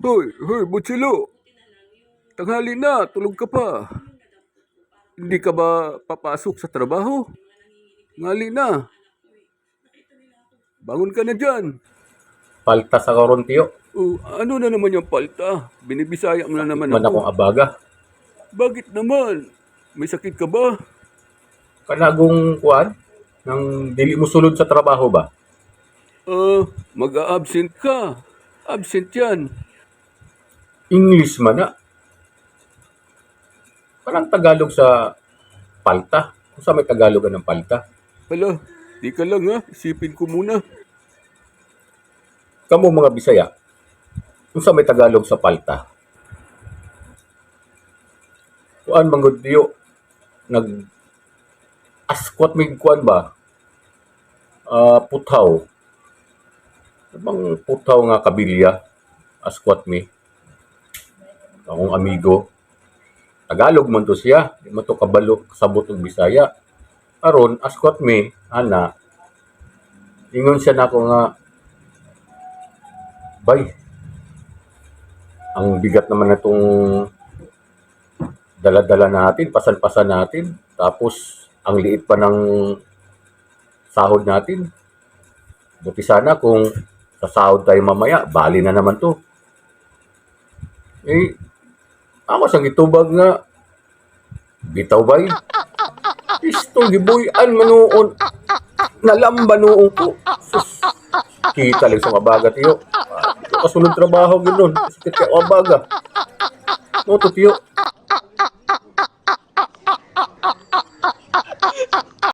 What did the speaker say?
Hoy, hoy, Butchilo! Tanghali na, tulog ka pa. Hindi ka ba papasok sa trabaho? Ngali na, bangon ka na dyan. Palta sa karon tiyo. Oh, ano na naman yung palta? Binibisaya mo na Sakit naman man ako. akong abaga. Bakit naman? May sakit ka ba? Kanagong kuan nang dili mo sulod sa trabaho ba? Mag-a-absent ka. Absent yan. English man na. Parang Tagalog sa palta. Kung sa may Tagalog ng palta. Hala, di ka lang ha. Isipin ko muna. Kamo mga Bisaya, kung sa may Tagalog sa palta. Kuan manggod tiyo nag askwat mig kuan ba? Puthaw. Bang puthaw nga kabilya. Askwat mi. Akong amigo. Tagalog man to siya. Di man to kabalo sabot og Bisaya. Aron askwat mi ana. Ingon siya nako nga bay. Ang bigat naman na itong dala-dala natin, pasan-pasan natin. Tapos ang liit pa ng sahod natin. Buti sana kung sa sahod tayo mamaya, bali na naman to. Eh, ako sang itubag nga, bitaw bay. Pistol, gibuyan manuon. Nalamba noon ko. Sus, kita lang sa mabaga, tiyo. Ito kasunod trabaho, gano'n. Sakit ka mabaga. No, to, tiyo.